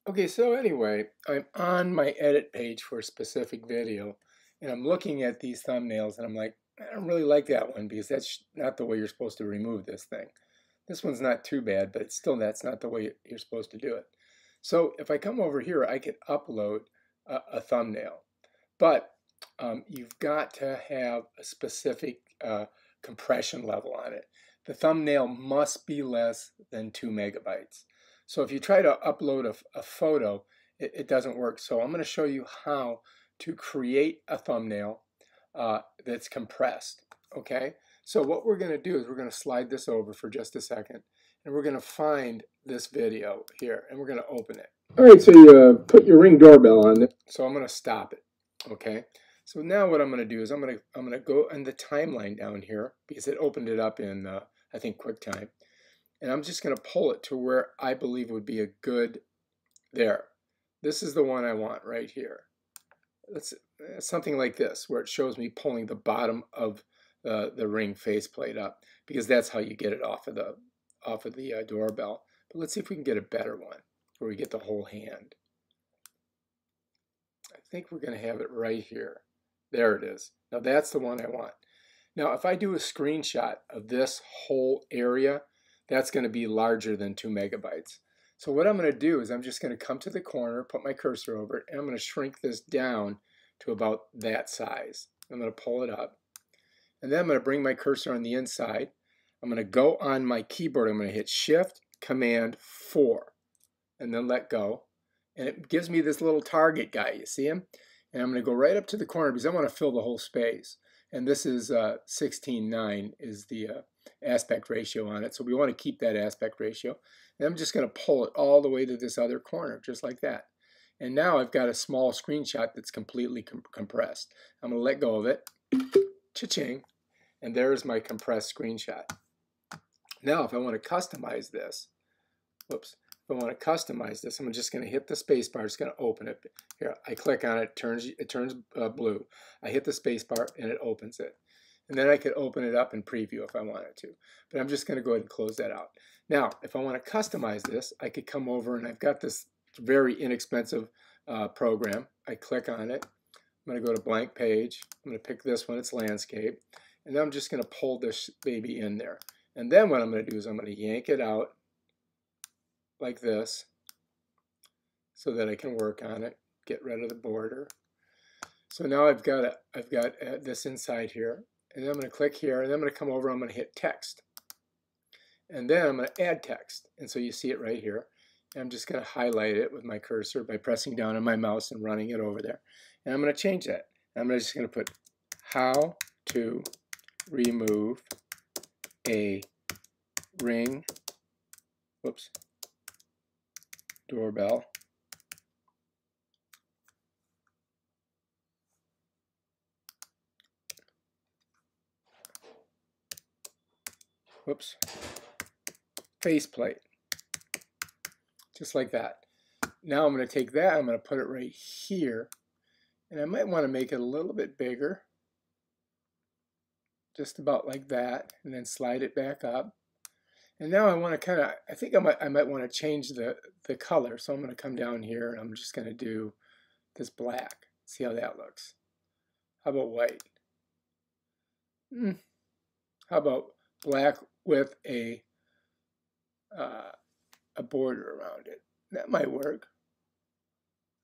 Okay, so anyway, I'm on my edit page for a specific video, and I'm looking at these thumbnails, and I'm like, I don't really like that one because that's not the way you're supposed to remove this thing. This one's not too bad, but it's still that's not the way you're supposed to do it. So if I come over here, I could upload a thumbnail, but you've got to have a specific compression level on it. The thumbnail must be less than 2 megabytes. So if you try to upload a photo, it doesn't work. So I'm going to show you how to create a thumbnail that's compressed. Okay, so what we're going to do is we're going to slide this over for just a second, and we're going to find this video here, and we're going to open it. All right, so you put your Ring doorbell on it. So I'm going to stop it. Okay, so now what I'm going to do is I'm going to go in the timeline down here because it opened it up in I think QuickTime, and I'm just going to pull it to where I believe would be a good there. This is the one I want right here. It's something like this where it shows me pulling the bottom of the Ring faceplate up because that's how you get it off of the doorbell. But let's see if we can get a better one where we get the whole hand. I think we're going to have it right here. There it is. Now that's the one I want. Now if I do a screenshot of this whole area, that's going to be larger than 2 megabytes. So what I'm going to do is I'm just going to come to the corner, put my cursor over it, and I'm going to shrink this down to about that size. I'm going to pull it up. And then I'm going to bring my cursor on the inside. I'm going to go on my keyboard. I'm going to hit Shift, Command, 4, and then let go. And it gives me this little target guy. You see him? And I'm going to go right up to the corner because I want to fill the whole space. And this is 16:9 is the aspect ratio on it. So we want to keep that aspect ratio. And I'm just going to pull it all the way to this other corner, just like that. And now I've got a small screenshot that's completely compressed. I'm going to let go of it. Cha-ching. And there's my compressed screenshot. Now if I want to customize this, whoops. If I want to customize this, I'm just going to hit the space bar. It's going to open it. Here, I click on it. It turns blue. I hit the space bar and it opens it. And then I could open it up in preview if I wanted to. But I'm just going to go ahead and close that out. Now, if I want to customize this, I could come over and I've got this very inexpensive program. I click on it. I'm going to go to blank page. I'm going to pick this one. It's landscape. And then I'm just going to pull this baby in there. And then what I'm going to do is I'm going to yank it out like this so that I can work on it, get rid of the border. So now I've got this inside here, and then I'm going to click here, and then I'm going to come over, I'm going to hit text. And then I'm going to add text. And so you see it right here. And I'm just going to highlight it with my cursor by pressing down on my mouse and running it over there. And I'm going to change that. I'm just going to put how to remove a Ring, whoops, doorbell faceplate, just like that. Now I'm going to take that, I'm going to put it right here, and I might want to make it a little bit bigger, just about like that, and then slide it back up. And now I want to I think I might want to change the color. So I'm going to come down here and I'm just going to do this black. See how that looks. How about white? How about black with a border around it? That might work.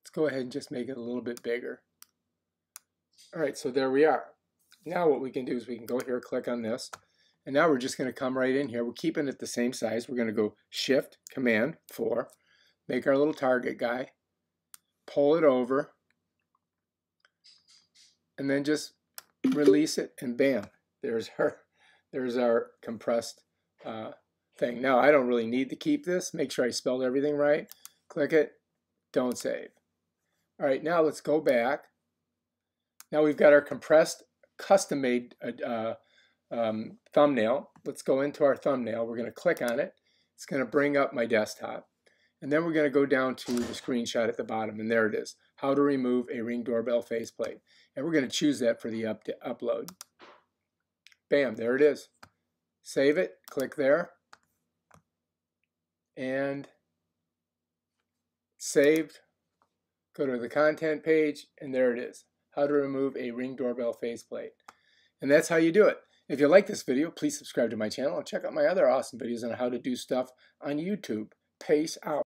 Let's go ahead and just make it a little bit bigger. All right, so there we are. Now what we can do is we can go here, click on this. And now we're just going to come right in here. We're keeping it the same size. We're going to go Shift, Command, 4, make our little target guy, pull it over, and then just release it, and bam, there's our compressed thing. Now I don't really need to keep this. Make sure I spelled everything right. Click it, don't save. All right, now let's go back. Now we've got our compressed, custom-made thumbnail. Let's go into our thumbnail. We're going to click on it. It's going to bring up my desktop. And then we're going to go down to the screenshot at the bottom, and there it is. How to remove a Ring doorbell faceplate. And we're going to choose that for the upload. Bam, there it is. Save it, click there. And saved, go to the content page, and there it is. How to remove a Ring doorbell faceplate. And that's how you do it. If you like this video, please subscribe to my channel and check out my other awesome videos on how to do stuff on YouTube. Peace out.